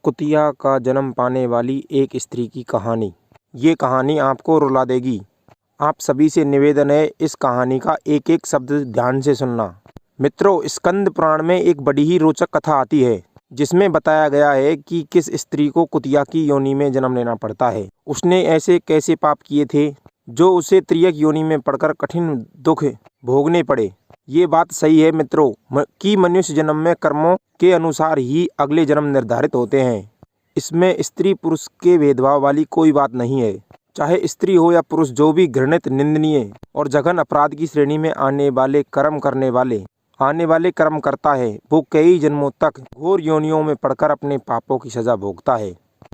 कुतिया का जन्म पाने वाली एक स्त्री की कहानी। ये कहानी आपको रुला देगी। आप सभी से निवेदन है, इस कहानी का एक एक शब्द ध्यान से सुनना। मित्रों, स्कंद पुराण में एक बड़ी ही रोचक कथा आती है, जिसमें बताया गया है कि किस स्त्री को कुतिया की योनि में जन्म लेना पड़ता है। उसने ऐसे कैसे पाप किए थे जो उसे त्रियक योनि में पड़कर कठिन दुख भोगने पड़े। ये बात सही है मित्रों कि मनुष्य जन्म में कर्मों के अनुसार ही अगले जन्म निर्धारित होते हैं। इसमें स्त्री पुरुष के भेदभाव वाली कोई बात नहीं है। चाहे स्त्री हो या पुरुष, जो भी घृणित, निंदनीय और जघन अपराध की श्रेणी में आने वाले कर्म करता है, वो कई जन्मों तक घोर योनियों में पड़कर अपने पापों की सजा भोगता है।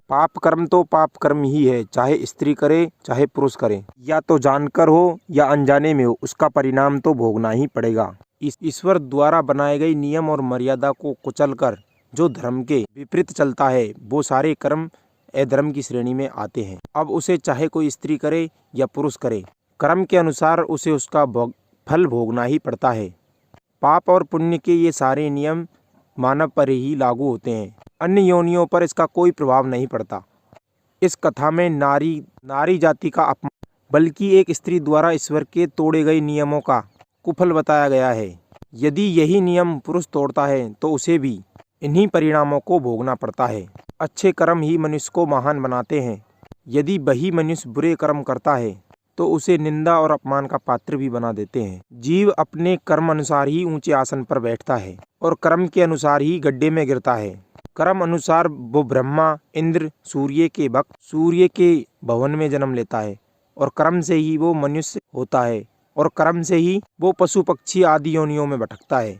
पाप कर्म तो पाप कर्म ही है, चाहे स्त्री करे चाहे पुरुष करे, या तो जानकर हो या अनजाने में हो, उसका परिणाम तो भोगना ही पड़ेगा। ईश्वर द्वारा बनाए गए नियम और मर्यादा को कुचलकर जो धर्म के विपरीत चलता है, वो सारे कर्म अधर्म की श्रेणी में आते हैं। अब उसे चाहे कोई स्त्री करे या पुरुष करे, कर्म के अनुसार उसे उसका फल भोगना ही पड़ता है। पाप और पुण्य के ये सारे नियम मानव पर ही लागू होते हैं, अन्य योनियों पर इसका कोई प्रभाव नहीं पड़ता। इस कथा में नारी जाति का अपमान, बल्कि एक स्त्री द्वारा ईश्वर के तोड़े गए नियमों का कुफल बताया गया है। यदि यही नियम पुरुष तोड़ता है तो उसे भी इन्हीं परिणामों को भोगना पड़ता है। अच्छे कर्म ही मनुष्य को महान बनाते हैं। यदि वही मनुष्य बुरे कर्म करता है तो उसे निंदा और अपमान का पात्र भी बना देते हैं। जीव अपने कर्म अनुसार ही ऊंचे आसन पर बैठता है और कर्म के अनुसार ही गड्ढे में गिरता है। कर्म अनुसार वो ब्रह्मा, इंद्र, सूर्य के भवन में जन्म लेता है, और कर्म से ही वो मनुष्य होता है, और कर्म से ही वो पशु पक्षी आदि योनियों में भटकता है,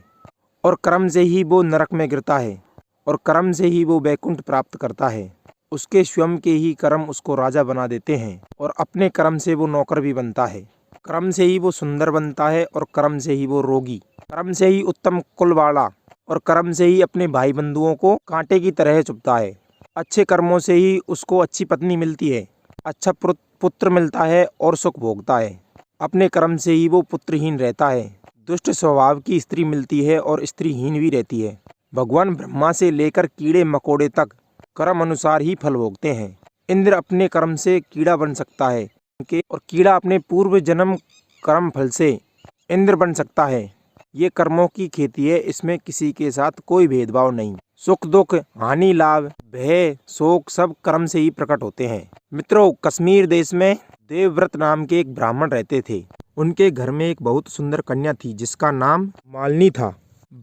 और कर्म से ही वो नरक में गिरता है, और कर्म से ही वो वैकुंठ प्राप्त करता है। उसके स्वयं के ही कर्म उसको राजा बना देते हैं, और अपने कर्म से वो नौकर भी बनता है। कर्म से ही वो सुंदर बनता है, और कर्म से ही वो रोगी। कर्म से ही उत्तम कुल वाला, और कर्म से ही अपने भाई बंधुओं को कांटे की तरह चुभता है। अच्छे कर्मों से ही उसको अच्छी पत्नी मिलती है, अच्छा पुत्र मिलता है और सुख भोगता है। अपने कर्म से ही वो पुत्रहीन रहता है। दुष्ट स्वभाव की स्त्री मिलती है और स्त्रीहीन भी रहती है। भगवान ब्रह्मा से लेकर कीड़े मकोड़े तक कर्म अनुसार ही फल भोगते हैं। इंद्र अपने कर्म से कीड़ा बन सकता है, और कीड़ा अपने पूर्व जन्म कर्म फल से इंद्र बन सकता है। ये कर्मों की खेती है, इसमें किसी के साथ कोई भेदभाव नहीं। सुख दुख, हानि लाभ, भय शोक सब कर्म से ही प्रकट होते हैं। मित्रों, कश्मीर देश में देवव्रत नाम के एक ब्राह्मण रहते थे। उनके घर में एक बहुत सुंदर कन्या थी, जिसका नाम मालिनी था।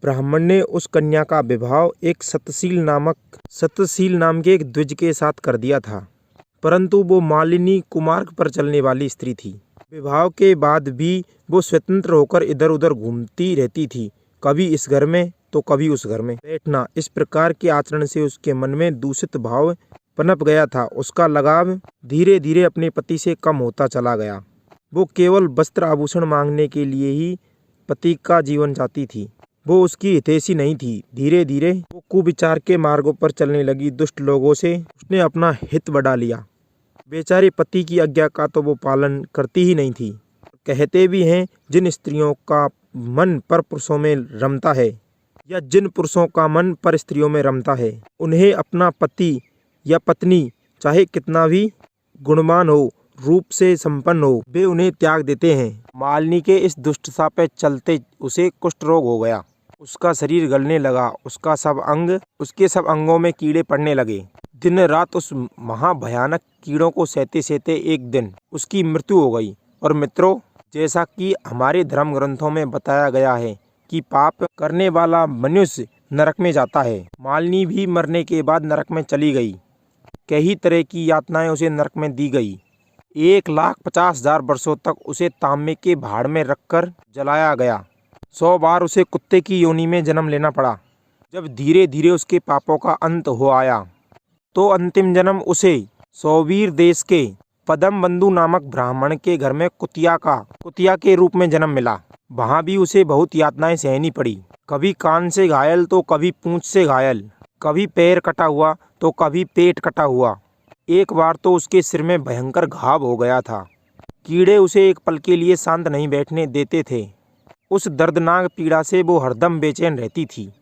ब्राह्मण ने उस कन्या का विवाह एक सत्यशील नाम के एक द्विज के साथ कर दिया था, परंतु वो मालिनी कुमार्ग पर चलने वाली स्त्री थी। विवाह के बाद भी वो स्वतंत्र होकर इधर उधर घूमती रहती थी, कभी इस घर में तो कभी उस घर में बैठना। इस प्रकार के आचरण से उसके मन में दूषित भाव पनप गया था। उसका लगाव धीरे धीरे अपने पति से कम होता चला गया। वो केवल वस्त्र आभूषण मांगने के लिए ही पति का जीवन चाहती थी। वो उसकी हितैषी नहीं थी। धीरे धीरे वो कुविचार के मार्गों पर चलने लगी। दुष्ट लोगों से उसने अपना हित बढ़ा लिया। बेचारे पति की आज्ञा का तो वो पालन करती ही नहीं थी। कहते भी हैं, जिन स्त्रियों का मन पर पुरुषों में रमता है, या जिन पुरुषों का मन पर स्त्रियों में रमता है, उन्हें अपना पति या पत्नी चाहे कितना भी गुणवान हो, रूप से संपन्न हो, वे उन्हें त्याग देते हैं। मालिनी के इस दुष्टता पे चलते उसे कुष्ठ रोग हो गया। उसका शरीर गलने लगा, उसके सब अंगों में कीड़े पड़ने लगे। दिन रात उस महाभयानक कीड़ों को सहते सहते एक दिन उसकी मृत्यु हो गई। और मित्रों, जैसा कि हमारे धर्म ग्रंथों में बताया गया है कि पाप करने वाला मनुष्य नरक में जाता है, मालिनी भी मरने के बाद नरक में चली गई। कई तरह की यातनाएं उसे नरक में दी गई। 1,50,000 वर्षों तक उसे तांबे के भाड़ में रखकर जलाया गया। 100 बार उसे कुत्ते की योनि में जन्म लेना पड़ा। जब धीरे धीरे उसके पापों का अंत हो आया, तो अंतिम जन्म उसे सौवीर देश के पदम बंधु नामक ब्राह्मण के घर में कुतिया के रूप में जन्म मिला। वहाँ भी उसे बहुत यातनाएं सहनी पड़ी। कभी कान से घायल तो कभी पूंछ से घायल, कभी पैर कटा हुआ तो कभी पेट कटा हुआ। एक बार तो उसके सिर में भयंकर घाव हो गया था। कीड़े उसे एक पल के लिए शांत नहीं बैठने देते थे। उस दर्दनाक पीड़ा से वो हरदम बेचैन रहती थी।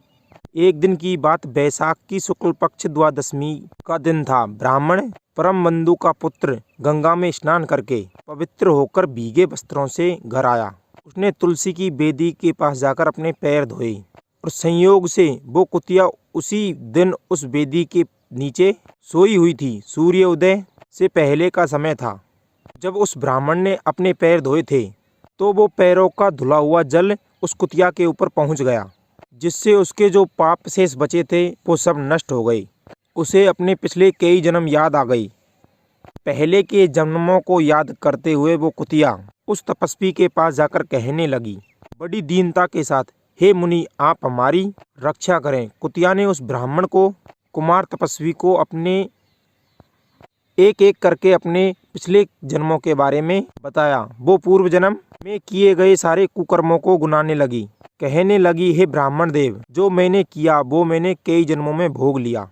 एक दिन की बात बैसाख की शुक्ल पक्ष द्वादशमी का दिन था। ब्राह्मण परम बंधु का पुत्र गंगा में स्नान करके पवित्र होकर भीगे वस्त्रों से घर आया। उसने तुलसी की बेदी के पास जाकर अपने पैर धोए और संयोग से वो कुतिया उसी दिन उस बेदी के नीचे सोई हुई थी। सूर्योदय से पहले का समय था। जब उस ब्राह्मण ने अपने पैर धोए थे तो वो पैरों का धुला हुआ जल उस कुतिया के ऊपर पहुंच गया, जिससे उसके जो पाप शेष बचे थे वो सब नष्ट हो गए। उसे अपने पिछले कई जन्म याद आ गई। पहले के जन्मों को याद करते हुए वो कुतिया उस तपस्वी के पास जाकर कहने लगी बड़ी दीनता के साथ, हे मुनि, आप हमारी रक्षा करें। कुतिया ने उस ब्राह्मण को, कुमार तपस्वी को अपने एक एक करके अपने पिछले जन्मों के बारे में बताया। वो पूर्व जन्म में किए गए सारे कुकर्मों को गुनाने लगी। कहने लगी, हे ब्राह्मण देव, जो मैंने किया वो मैंने कई जन्मों में भोग लिया।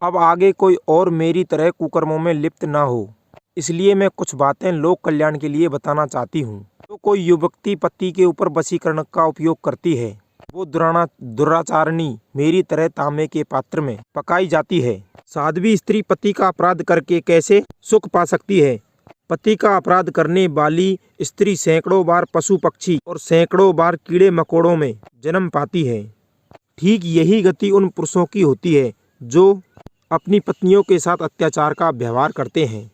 अब आगे कोई और मेरी तरह कुकर्मों में लिप्त ना हो, इसलिए मैं कुछ बातें लोक कल्याण के लिए बताना चाहती हूँ। तो कोई युवती पति के ऊपर वशीकरण का उपयोग करती है, वो दुराचारणी मेरी तरह तांबे के पात्र में पकाई जाती है। साध्वी स्त्री पति का अपराध करके कैसे सुख पा सकती है? पति का अपराध करने वाली स्त्री सैकड़ों बार पशु पक्षी और सैकड़ों बार कीड़े मकोड़ों में जन्म पाती है। ठीक यही गति उन पुरुषों की होती है जो अपनी पत्नियों के साथ अत्याचार का व्यवहार करते हैं।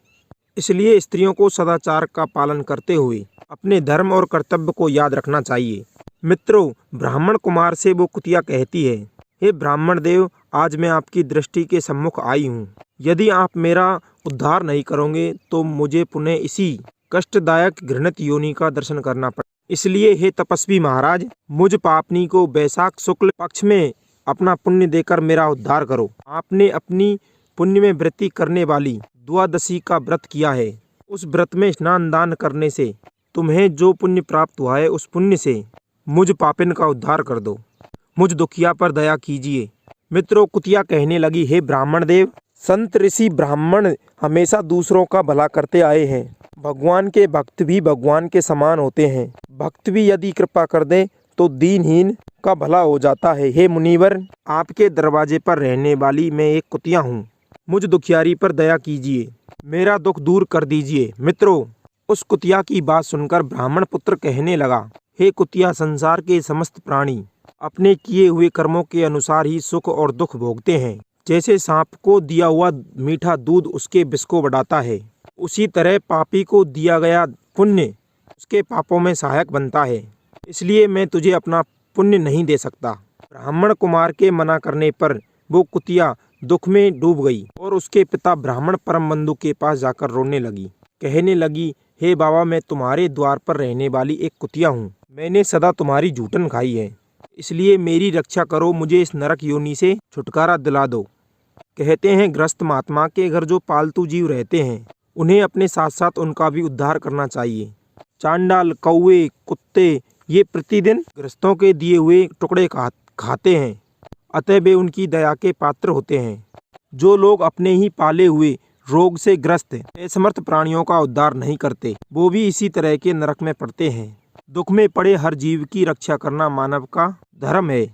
इसलिए स्त्रियों को सदाचार का पालन करते हुए अपने धर्म और कर्तव्य को याद रखना चाहिए। मित्रों, ब्राह्मण कुमार से वो कुतिया कहती है, हे ब्राह्मण देव, आज मैं आपकी दृष्टि के सम्मुख आई हूँ। यदि आप मेरा उद्धार नहीं करोगे तो मुझे पुनः इसी कष्टदायक घृणित योनि का दर्शन करना पड़े। इसलिए हे तपस्वी महाराज, मुझ पापनी को बैसाख शुक्ल पक्ष में अपना पुण्य देकर मेरा उद्धार करो। आपने अपनी पुण्य में वृद्धि करने वाली द्वादशी का व्रत किया है। उस व्रत में स्नान दान करने से तुम्हें जो पुण्य प्राप्त हुआ है, उस पुण्य से मुझ पापिन का उद्धार कर दो। मुझ दुखिया पर दया कीजिए। मित्रों, कुतिया कहने लगी, हे ब्राह्मण देव, संत ऋषि ब्राह्मण हमेशा दूसरों का भला करते आए हैं। भगवान के भक्त भी भगवान के समान होते हैं। भक्त भी यदि कृपा कर दे तो दीनहीन का भला हो जाता है। हे मुनिवर, आपके दरवाजे पर रहने वाली मैं एक कुतिया हूँ। मुझ दुखियारी पर दया कीजिए, मेरा दुख दूर कर दीजिए। मित्रों, उस कुतिया की बात सुनकर ब्राह्मण पुत्र कहने लगा, हे कुतिया, संसार के समस्त प्राणी अपने किए हुए कर्मों के अनुसार ही सुख और दुख भोगते हैं। जैसे सांप को दिया हुआ मीठा दूध उसके विष को बढ़ाता है, उसी तरह पापी को दिया गया पुण्य उसके पापों में सहायक बनता है। इसलिए मैं तुझे अपना पुण्य नहीं दे सकता। ब्राह्मण कुमार के मना करने पर वो कुतिया दुख में डूब गई और उसके पिता ब्राह्मण परम बंधु के पास जाकर रोने लगी। कहने लगी, हे बाबा, मैं तुम्हारे द्वार पर रहने वाली एक कुतिया हूँ। मैंने सदा तुम्हारी जूठन खाई है, इसलिए मेरी रक्षा करो। मुझे इस नरक योनि से छुटकारा दिला दो। कहते हैं, गृहस्थ महात्मा के घर जो पालतू जीव रहते हैं, उन्हें अपने साथ साथ उनका भी उद्धार करना चाहिए। चांडाल, कौवे, कुत्ते ये प्रतिदिन गृहस्थों के दिए हुए टुकड़े खाते हैं, अतः वे उनकी दया के पात्र होते हैं। जो लोग अपने ही पाले हुए रोग से ग्रस्त असमर्थ प्राणियों का उद्धार नहीं करते, वो भी इसी तरह के नरक में पड़ते हैं। दुख में पड़े हर जीव की रक्षा करना मानव का धर्म है।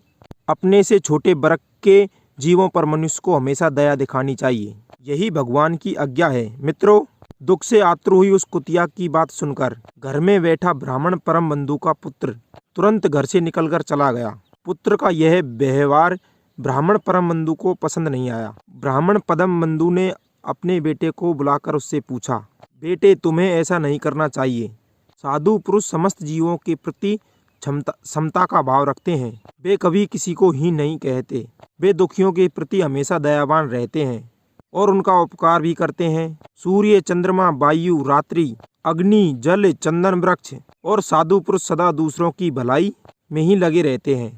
अपने से छोटे वर्ग के जीवों पर मनुष्य को हमेशा दया दिखानी चाहिए। यही भगवान की आज्ञा है। मित्रों, दुख से आतुर हुई उस कुतिया की बात सुनकर घर में बैठा ब्राह्मण परम बंधु का पुत्र तुरंत घर से निकलकर चला गया। पुत्र का यह व्यवहार ब्राह्मण परम बंधु को पसंद नहीं आया। ब्राह्मण परम बंधु ने अपने बेटे को बुलाकर उससे पूछा, बेटे, तुम्हें ऐसा नहीं करना चाहिए। साधु पुरुष समस्त जीवों के प्रति समता का भाव रखते हैं। वे कभी किसी को हीन नहीं कहते। वे दुखियों के प्रति हमेशा दयावान रहते हैं और उनका उपकार भी करते हैं। सूर्य, चंद्रमा, वायु, रात्रि, अग्नि, जल, चंदन वृक्ष और साधु पुरुष सदा दूसरों की भलाई में ही लगे रहते हैं।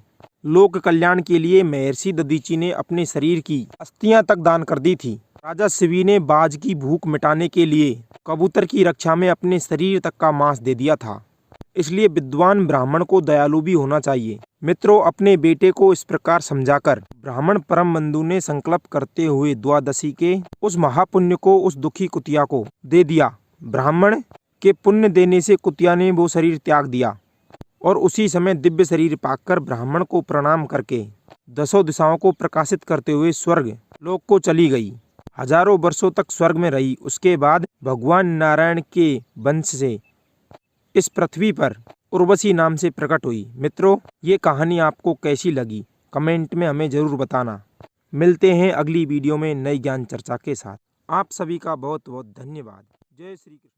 लोक कल्याण के लिए महर्षि दधीचि ने अपने शरीर की अस्थियां तक दान कर दी थी। राजा शिवी ने बाज की भूख मिटाने के लिए कबूतर की रक्षा में अपने शरीर तक का मांस दे दिया था। इसलिए विद्वान ब्राह्मण को दयालु भी होना चाहिए। मित्रों, अपने बेटे को इस प्रकार समझाकर ब्राह्मण परम बंधु ने संकल्प करते हुए द्वादशी के उस महापुण्य को उस दुखी कुतिया को दे दिया। ब्राह्मण के पुण्य देने से कुतिया ने वो शरीर त्याग दिया और उसी समय दिव्य शरीर पाकर ब्राह्मण को प्रणाम करके 10 दिशाओं को प्रकाशित करते हुए स्वर्ग लोक को चली गई। हजारों वर्षों तक स्वर्ग में रही। उसके बाद भगवान नारायण के वंश से इस पृथ्वी पर उर्वशी नाम से प्रकट हुई। मित्रों, ये कहानी आपको कैसी लगी कमेंट में हमें ज़रूर बताना। मिलते हैं अगली वीडियो में नई ज्ञान चर्चा के साथ। आप सभी का बहुत बहुत धन्यवाद। जय श्री कृष्ण।